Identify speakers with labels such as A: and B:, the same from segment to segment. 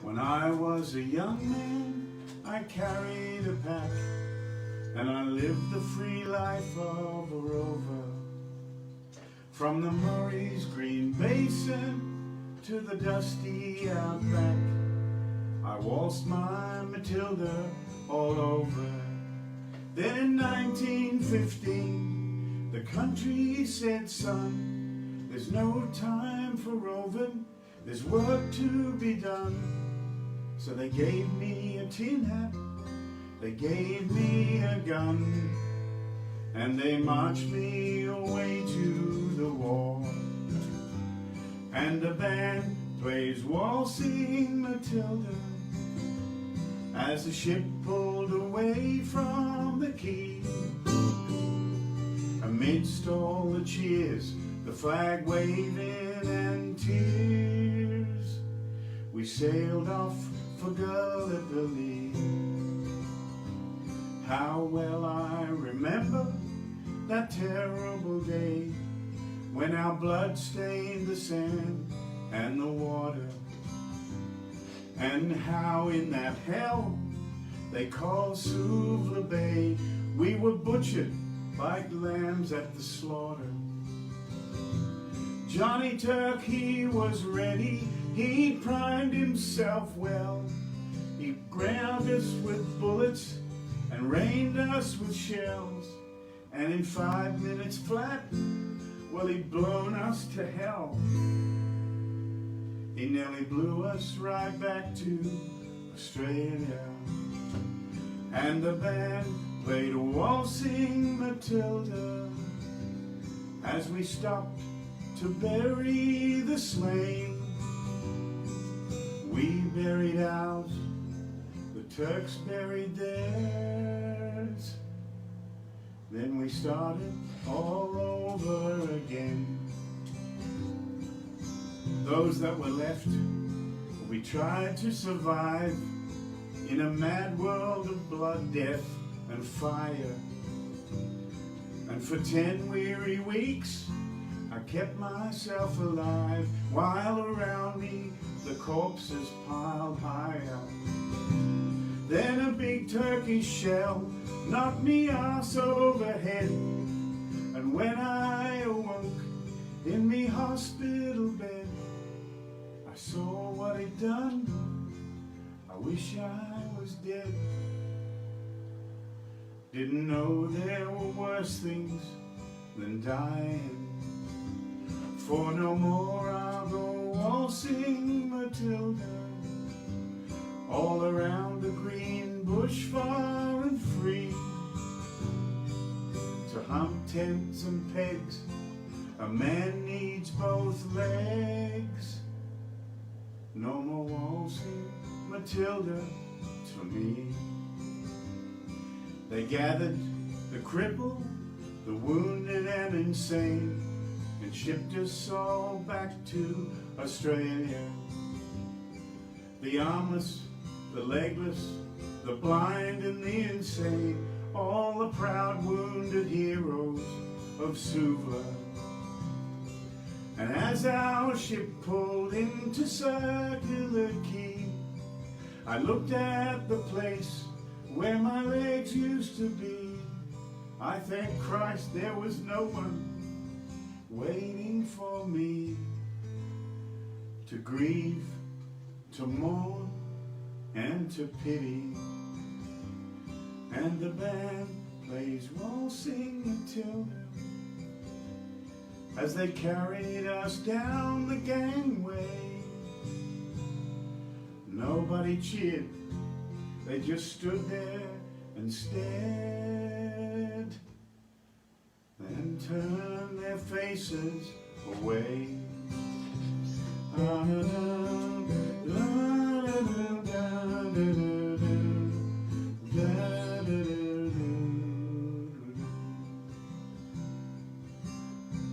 A: When I was a young man, I carried a pack, and I lived the free life of a rover. From the Murray's green basin to the dusty outback, I waltzed my Matilda all over. Then in 1915, the country said, son, there's no time for roving, there's work to be done. So they gave me a tin hat, they gave me a gun, and they marched me away to the war. And the band plays Waltzing Matilda as the ship pulled away from the quay. Amidst all the cheers, the flag waving and tears, we sailed off for Gallipoli. How well I remember that terrible day when our blood stained the sand and the water, and how in that hell they called Suvla Bay we were butchered like lambs at the slaughter. Johnny Turk, he was ready, he primed himself well. He ground us with bullets and rained us with shells, and in 5 minutes flat, well, he'd blown us to hell. He nearly blew us right back to Australia. And the band played Waltzing Matilda as we stopped to bury the slain. We buried ours, the Turks buried theirs. Then we started all over again. Those that were left, we tried to survive in a mad world of blood, death and fire. And for 10 weary weeks I kept myself alive, while around me the corpses piled high up. Then a big Turkish shell knocked me arse overhead, and when I awoke in me hospital bed, I saw what he'd done. I wish I was dead. Didn't know there were worse things than dying. For no more I'll go waltzing Matilda all around the green bush far and free, to hump tents and pegs a man needs both legs. No more waltzing Matilda to me. They gathered the crippled, the wounded and insane, and shipped us all back to Australia. The armless, the legless, the blind and the insane, all the proud wounded heroes of Suvla. And as our ship pulled into Circular Quay, I looked at the place where my legs used to be. I thank Christ there was no one waiting for me to grieve, to mourn, and to pity. And the band plays Waltzing Matilda as they carried us down the gangway. Nobody cheered, they just stood there and stared, then turned their faces away.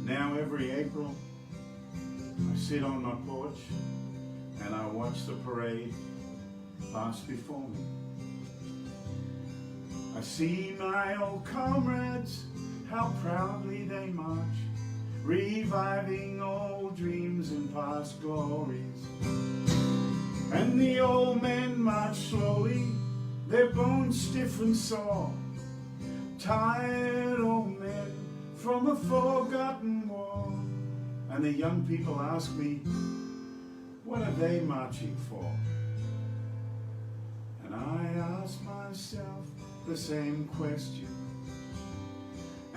A: Now every April I sit on my porch and I watch the parade pass before me. I see my old comrades, how proudly they march, reviving old dreams and past glories. And the old men march slowly, their bones stiff and sore, tired old men from a forgotten war. And the young people ask me, what are they marching for? And I ask myself the same question.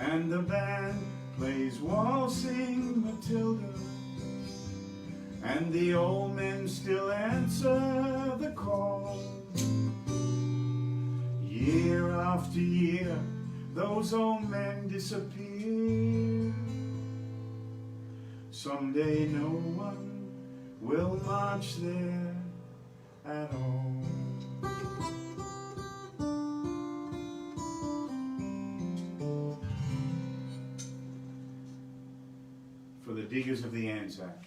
A: And the band plays Waltzing Matilda, and the old men still answer the call. Year after year, those old men disappear. Someday no one will march there at all. For the diggers of the Anzac.